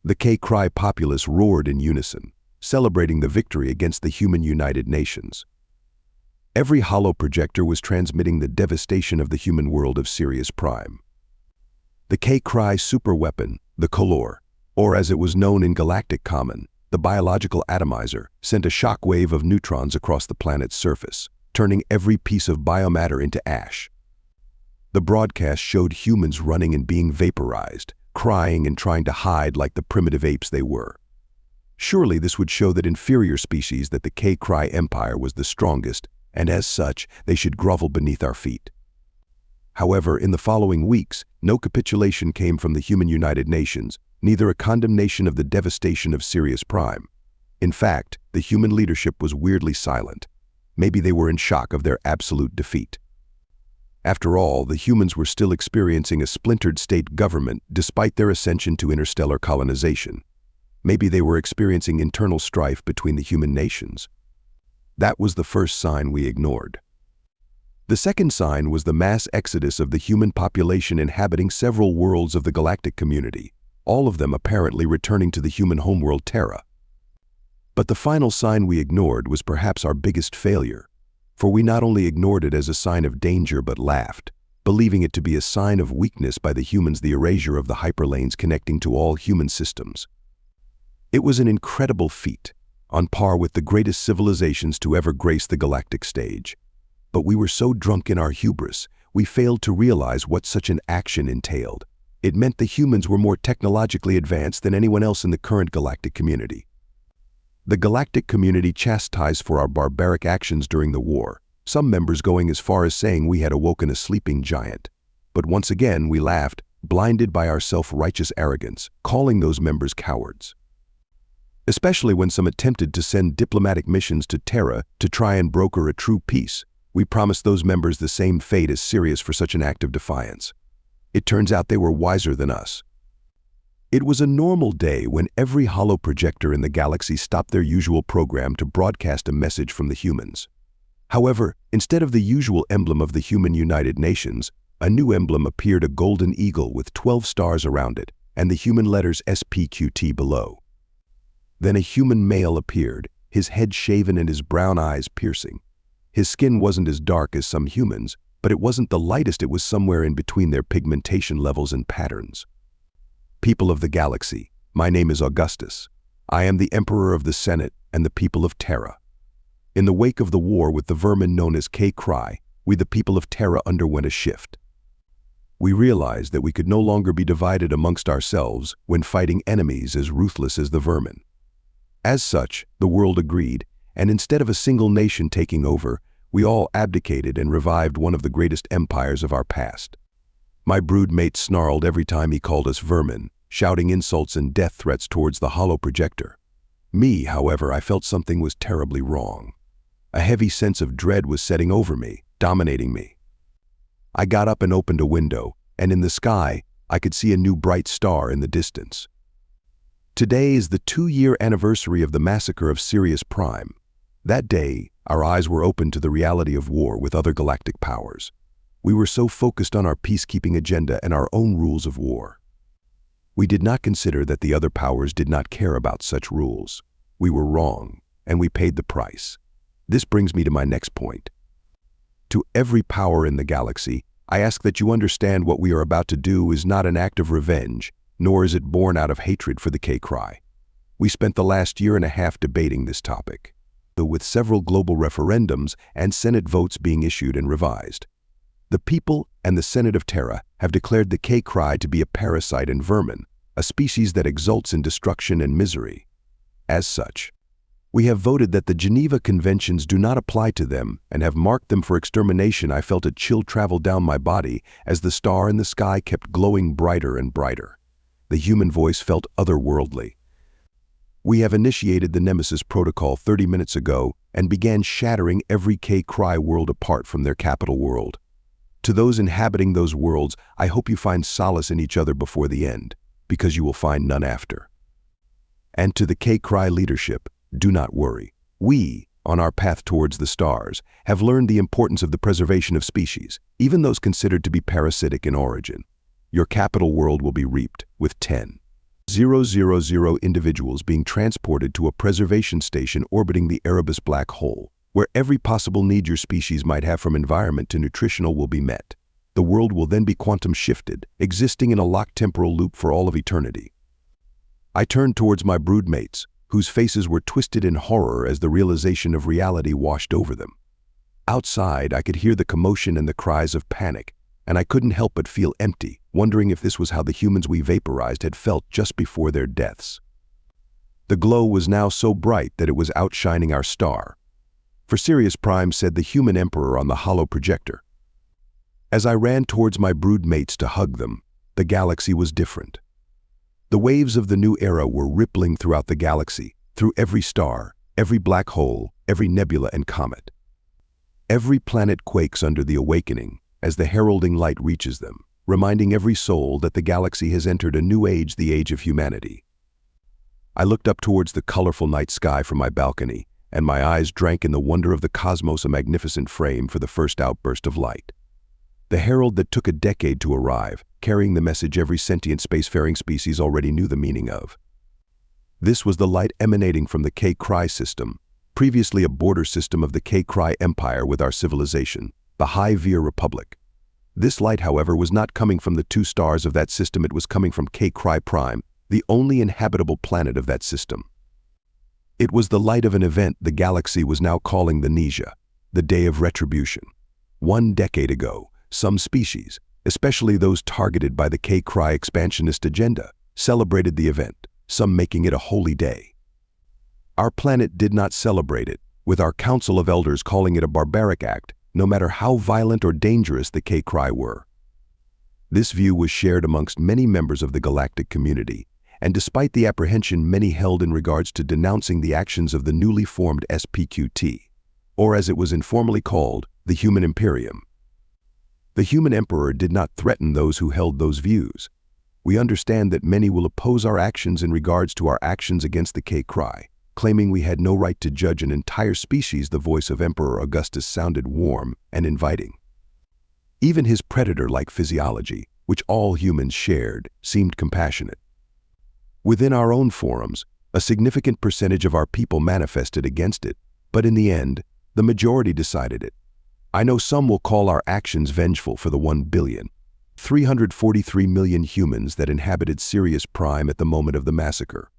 The K-Cry populace roared in unison, celebrating the victory against the human United Nations. Every holoprojector was transmitting the devastation of the human world of Sirius Prime. The K-Cry superweapon, the Color, or as it was known in Galactic Common, the biological atomizer, sent a shockwave of neutrons across the planet's surface, turning every piece of biomatter into ash. The broadcast showed humans running and being vaporized, crying and trying to hide like the primitive apes they were. Surely this would show that inferior species that the K-Cry Empire was the strongest, and as such, they should grovel beneath our feet. However, in the following weeks, no capitulation came from the human United Nations, neither a condemnation of the devastation of Sirius Prime. In fact, the human leadership was weirdly silent. Maybe they were in shock of their absolute defeat. After all, the humans were still experiencing a splintered state government despite their ascension to interstellar colonization. Maybe they were experiencing internal strife between the human nations. That was the first sign we ignored. The second sign was the mass exodus of the human population inhabiting several worlds of the galactic community, all of them apparently returning to the human homeworld Terra. But the final sign we ignored was perhaps our biggest failure, for we not only ignored it as a sign of danger but laughed, believing it to be a sign of weakness by the humans, the erasure of the hyperlanes connecting to all human systems. It was an incredible feat, on par with the greatest civilizations to ever grace the galactic stage. But we were so drunk in our hubris, we failed to realize what such an action entailed. It meant the humans were more technologically advanced than anyone else in the current galactic community. The galactic community chastised for our barbaric actions during the war, some members going as far as saying we had awoken a sleeping giant. But once again we laughed, blinded by our self-righteous arrogance, calling those members cowards. Especially when some attempted to send diplomatic missions to Terra to try and broker a true peace, we promised those members the same fate as Sirius for such an act of defiance. It turns out they were wiser than us. It was a normal day when every holoprojector in the galaxy stopped their usual program to broadcast a message from the humans. However, instead of the usual emblem of the human United Nations, a new emblem appeared, a golden eagle with 12 stars around it and the human letters SPQT below. Then a human male appeared, his head shaven and his brown eyes piercing. His skin wasn't as dark as some humans, but it wasn't the lightest. It was somewhere in between their pigmentation levels and patterns. People of the galaxy, my name is Augustus. I am the Emperor of the Senate and the people of Terra. In the wake of the war with the vermin known as K-Cry, we the people of Terra underwent a shift. We realized that we could no longer be divided amongst ourselves when fighting enemies as ruthless as the vermin. As such, the world agreed, and instead of a single nation taking over, we all abdicated and revived one of the greatest empires of our past. My broodmate snarled every time he called us vermin, shouting insults and death threats towards the holoprojector. Me, however, I felt something was terribly wrong. A heavy sense of dread was setting over me, dominating me. I got up and opened a window, and in the sky, I could see a new bright star in the distance. Today is the 2-year anniversary of the massacre of Sirius Prime. That day, our eyes were opened to the reality of war with other galactic powers. We were so focused on our peacekeeping agenda and our own rules of war. We did not consider that the other powers did not care about such rules. We were wrong, and we paid the price. This brings me to my next point. To every power in the galaxy, I ask that you understand what we are about to do is not an act of revenge, nor is it born out of hatred for the K-Cry. We spent the last year and a half debating this topic, with several global referendums and Senate votes being issued and revised. The people and the Senate of Terra have declared the K-Cry to be a parasite and vermin, a species that exults in destruction and misery. As such, we have voted that the Geneva Conventions do not apply to them and have marked them for extermination. I felt a chill travel down my body as the star in the sky kept glowing brighter and brighter. The human voice felt otherworldly. We have initiated the Nemesis Protocol 30 minutes ago and began shattering every K-Cry world apart from their capital world. To those inhabiting those worlds, I hope you find solace in each other before the end, because you will find none after. And to the K-Cry leadership, do not worry. We, on our path towards the stars, have learned the importance of the preservation of species, even those considered to be parasitic in origin. Your capital world will be reaped with 10. 000 individuals being transported to a preservation station orbiting the Erebus black hole, where every possible need your species might have from environment to nutritional will be met. The world will then be quantum shifted, existing in a locked temporal loop for all of eternity. I turned towards my broodmates, whose faces were twisted in horror as the realization of reality washed over them. Outside, I could hear the commotion and the cries of panic, and I couldn't help but feel empty, wondering if this was how the humans we vaporized had felt just before their deaths. The glow was now so bright that it was outshining our star. For Sirius Prime, said the human emperor on the hollow projector. As I ran towards my broodmates to hug them, the galaxy was different. The waves of the new era were rippling throughout the galaxy, through every star, every black hole, every nebula and comet. Every planet quakes under the awakening as the heralding light reaches them, reminding every soul that the galaxy has entered a new age, the age of humanity. I looked up towards the colorful night sky from my balcony, and my eyes drank in the wonder of the cosmos, a magnificent frame for the first outburst of light. The herald that took a decade to arrive, carrying the message every sentient spacefaring species already knew the meaning of. This was the light emanating from the K-Cry system, previously a border system of the K-Cry Empire with our civilization, the High Veer Republic. This light, however, was not coming from the two stars of that system, it was coming from K-Cry Prime, the only inhabitable planet of that system. It was the light of an event the galaxy was now calling the Nesia, the Day of Retribution. 1 decade ago, some species, especially those targeted by the K-Cry expansionist agenda, celebrated the event, some making it a holy day. Our planet did not celebrate it, with our Council of Elders calling it a barbaric act, no matter how violent or dangerous the K-Cry were. This view was shared amongst many members of the galactic community, and despite the apprehension many held in regards to denouncing the actions of the newly formed SPQT, or as it was informally called, the Human Imperium. The Human Emperor did not threaten those who held those views. We understand that many will oppose our actions in regards to our actions against the K-Cry, claiming we had no right to judge an entire species. The voice of Emperor Augustus sounded warm and inviting. Even his predator-like physiology, which all humans shared, seemed compassionate. Within our own forums, a significant percentage of our people manifested against it, but in the end, the majority decided it. I know some will call our actions vengeful for the 1,343,000,000 humans that inhabited Sirius Prime at the moment of the massacre.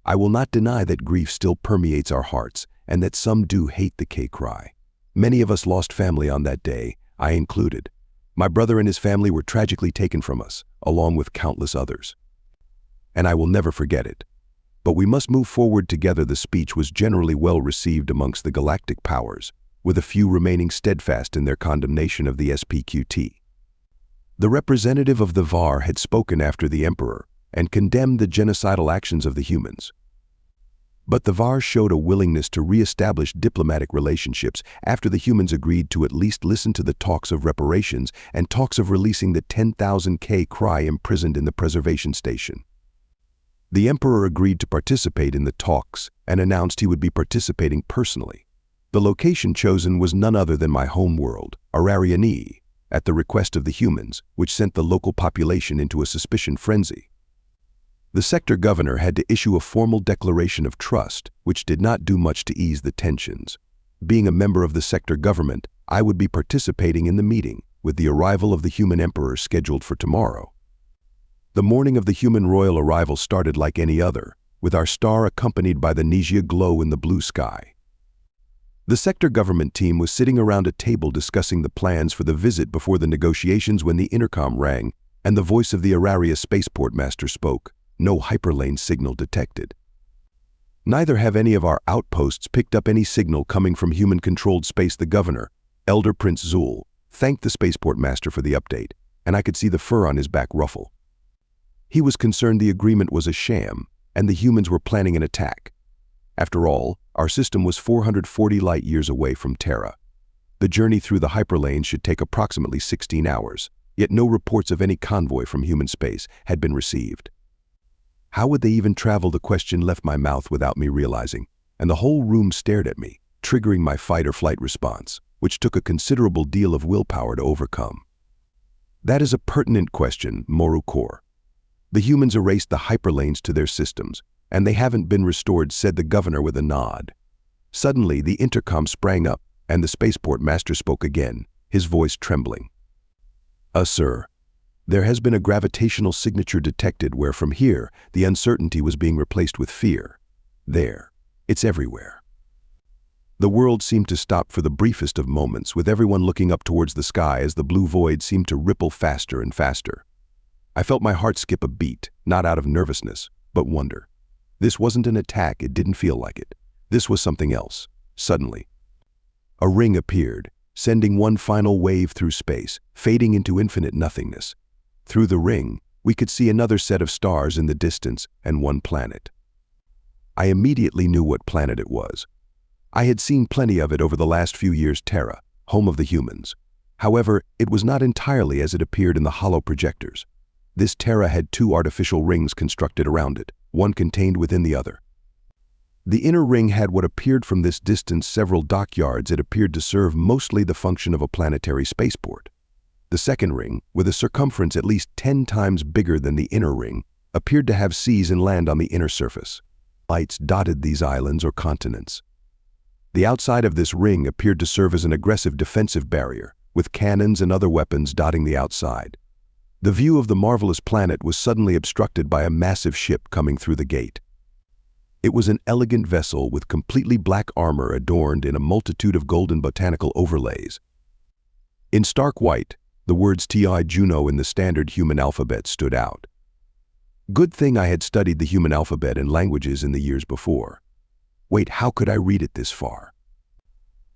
I will not deny that grief still permeates our hearts and that some do hate the K-Cry. Many of us lost family on that day, I included. My brother and his family were tragically taken from us, along with countless others. And I will never forget it. But we must move forward together. The speech was generally well received amongst the galactic powers, with a few remaining steadfast in their condemnation of the SPQT. The representative of the VAR had spoken after the Emperor and condemned the genocidal actions of the humans. But the VAR showed a willingness to re-establish diplomatic relationships after the humans agreed to at least listen to the talks of reparations and talks of releasing the 10,000 K-Cry imprisoned in the preservation station. The Emperor agreed to participate in the talks and announced he would be participating personally. The location chosen was none other than my home world, Arariani, at the request of the humans, which sent the local population into a suspicion frenzy. The sector governor had to issue a formal declaration of trust, which did not do much to ease the tensions. Being a member of the sector government, I would be participating in the meeting, with the arrival of the human emperor scheduled for tomorrow. The morning of the human royal arrival started like any other, with our star accompanied by the Nesia glow in the blue sky. The sector government team was sitting around a table discussing the plans for the visit before the negotiations when the intercom rang and the voice of the Araria spaceport master spoke. No hyperlane signal detected. Neither have any of our outposts picked up any signal coming from human-controlled space. The governor, Elder Prince Zul, thanked the spaceport master for the update, and I could see the fur on his back ruffle. He was concerned the agreement was a sham, and the humans were planning an attack. After all, our system was 440 light-years away from Terra. The journey through the hyperlane should take approximately 16 hours, yet no reports of any convoy from human space had been received. How would they even travel? The question left my mouth without me realizing, and the whole room stared at me, triggering my fight-or-flight response, which took a considerable deal of willpower to overcome. That is a pertinent question, Morukor. The humans erased the hyperlanes to their systems, and they haven't been restored, said the governor with a nod. Suddenly, the intercom sprang up, and the spaceport master spoke again, his voice trembling. Sir, there has been a gravitational signature detected where from here, the uncertainty was being replaced with fear. There. It's everywhere. The world seemed to stop for the briefest of moments, with everyone looking up towards the sky as the blue void seemed to ripple faster and faster. I felt my heart skip a beat, not out of nervousness, but wonder. This wasn't an attack, it didn't feel like it. This was something else. Suddenly, a ring appeared, sending one final wave through space, fading into infinite nothingness. Through the ring, we could see another set of stars in the distance and one planet. I immediately knew what planet it was. I had seen plenty of it over the last few years. Terra, home of the humans. However, it was not entirely as it appeared in the hollow projectors. This Terra had two artificial rings constructed around it, one contained within the other. The inner ring had what appeared from this distance several dockyards. It appeared to serve mostly the function of a planetary spaceport. The second ring, with a circumference at least 10 times bigger than the inner ring, appeared to have seas and land on the inner surface. Lights dotted these islands or continents. The outside of this ring appeared to serve as an aggressive defensive barrier, with cannons and other weapons dotting the outside. The view of the marvelous planet was suddenly obstructed by a massive ship coming through the gate. It was an elegant vessel with completely black armor adorned in a multitude of golden botanical overlays. In stark white, the words TI Juno in the standard human alphabet stood out. Good thing I had studied the human alphabet and languages in the years before. Wait, how could I read it this far?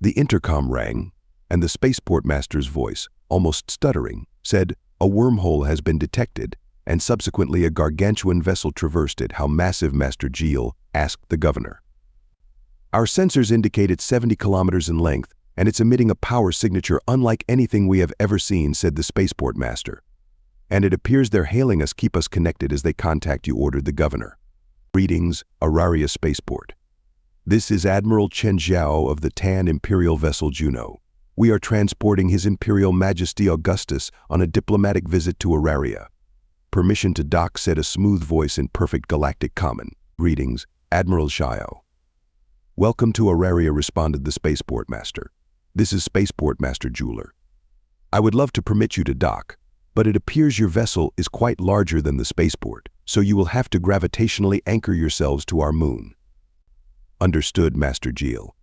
The intercom rang, and the spaceport master's voice, almost stuttering, said, "A wormhole has been detected," and subsequently a gargantuan vessel traversed it. "How massive, Master Geel?" asked the governor. "Our sensors indicate it's 70 kilometers in length, and it's emitting a power signature unlike anything we have ever seen," said the spaceport master. "And it appears they're hailing us. Keep us connected as they contact you," ordered the governor. Greetings, Araria Spaceport. This is Admiral Chen Zhao of the Tan Imperial vessel Juno. We are transporting His Imperial Majesty Augustus on a diplomatic visit to Araria. "Permission to dock," said a smooth voice in perfect galactic common. "Greetings, Admiral Zhao." "Welcome to Araria," responded the spaceport master. "This is Spaceport Master Jeweler. I would love to permit you to dock, but it appears your vessel is quite larger than the spaceport, so you will have to gravitationally anchor yourselves to our moon." "Understood, Master Geel.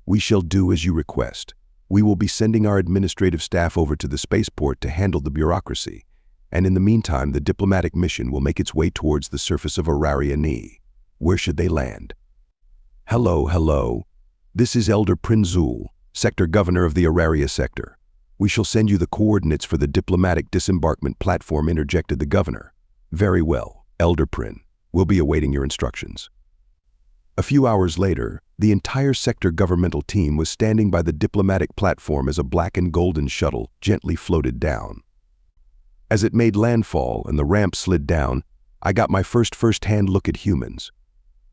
We shall do as you request. We will be sending our administrative staff over to the spaceport to handle the bureaucracy, and in the meantime the diplomatic mission will make its way towards the surface of Araria Ni. Where should they land?" Hello. This is Elder Prinzul, Sector Governor of the Araria Sector. We shall send you the coordinates for the diplomatic disembarkment platform," interjected the governor. "Very well, Elder Prin. We'll be awaiting your instructions." A few hours later, the entire sector governmental team was standing by the diplomatic platform as a black and golden shuttle gently floated down. As it made landfall and the ramp slid down, I got my first-hand look at humans.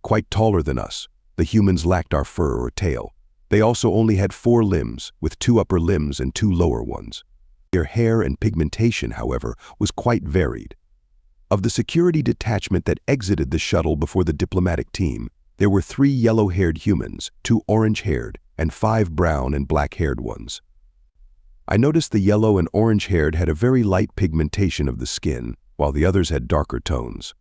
Quite taller than us, the humans lacked our fur or tail. They also only had 4 limbs, with 2 upper limbs and 2 lower ones. Their hair and pigmentation, however, was quite varied. Of the security detachment that exited the shuttle before the diplomatic team, there were 3 yellow-haired humans, 2 orange-haired, and 5 brown and black-haired ones. I noticed the yellow and orange-haired had a very light pigmentation of the skin, while the others had darker tones.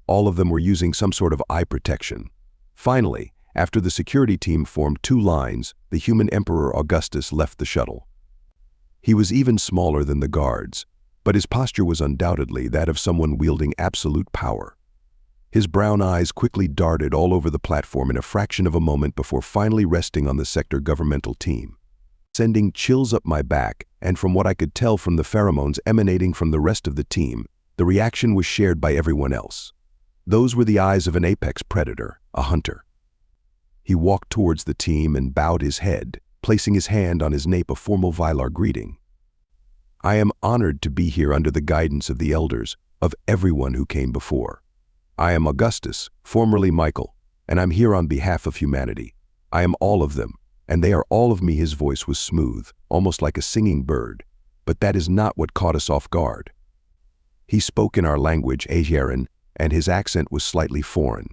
All of them were using some sort of eye protection. Finally, after the security team formed 2 lines, the human Emperor Augustus left the shuttle. He was even smaller than the guards, but his posture was undoubtedly that of someone wielding absolute power. His brown eyes quickly darted all over the platform in a fraction of a moment before finally resting on the sector governmental team, sending chills up my back, and from what I could tell from the pheromones emanating from the rest of the team, the reaction was shared by everyone else. Those were the eyes of an apex predator, a hunter. He walked towards the team and bowed his head, placing his hand on his nape, a formal Vylar greeting. "I am honored to be here under the guidance of the elders, of everyone who came before. I am Augustus, formerly Michael, and I'm here on behalf of humanity. I am all of them, and they are all of me." His voice was smooth, almost like a singing bird, but that is not what caught us off guard. He spoke in our language, Asian, and his accent was slightly foreign.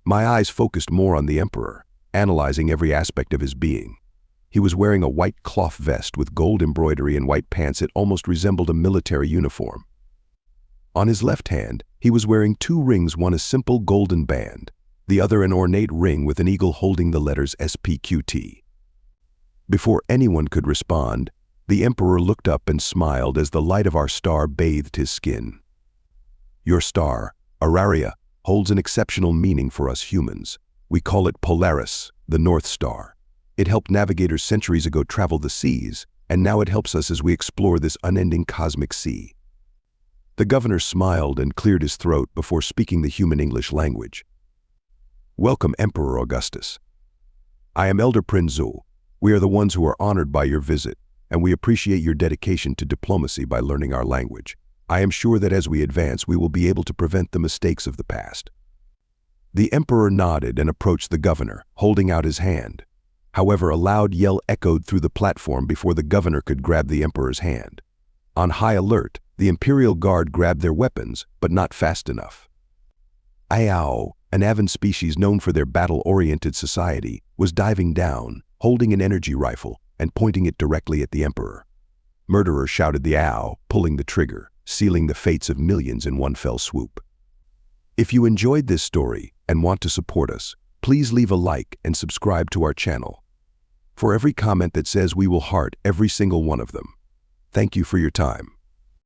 My eyes focused more on the emperor, analyzing every aspect of his being. He was wearing a white cloth vest with gold embroidery and white pants that almost resembled a military uniform. On his left hand, he was wearing 2 rings, one a simple golden band, the other an ornate ring with an eagle holding the letters SPQT. Before anyone could respond, the emperor looked up and smiled as the light of our star bathed his skin. Your star, Araria, holds an exceptional meaning for us humans. We call it Polaris, the North Star. It helped navigators centuries ago travel the seas, and now it helps us as we explore this unending cosmic sea. The governor smiled and cleared his throat before speaking the human English language. Welcome, Emperor Augustus. I am Elder Prince Zul. We are the ones who are honored by your visit, and we appreciate your dedication to diplomacy by learning our language. I am sure that as we advance, we will be able to prevent the mistakes of the past. The emperor nodded and approached the governor, holding out his hand. However, a loud yell echoed through the platform before the governor could grab the emperor's hand. On high alert, the imperial guard grabbed their weapons, but not fast enough. Ayao, an avan species known for their battle-oriented society, was diving down, holding an energy rifle and pointing it directly at the emperor. Murderer, shouted the Ayao, pulling the trigger, sealing the fates of millions in one fell swoop. If you enjoyed this story and want to support us, please leave a like and subscribe to our channel. For every comment that says, we will heart every single one of them. Thank you for your time.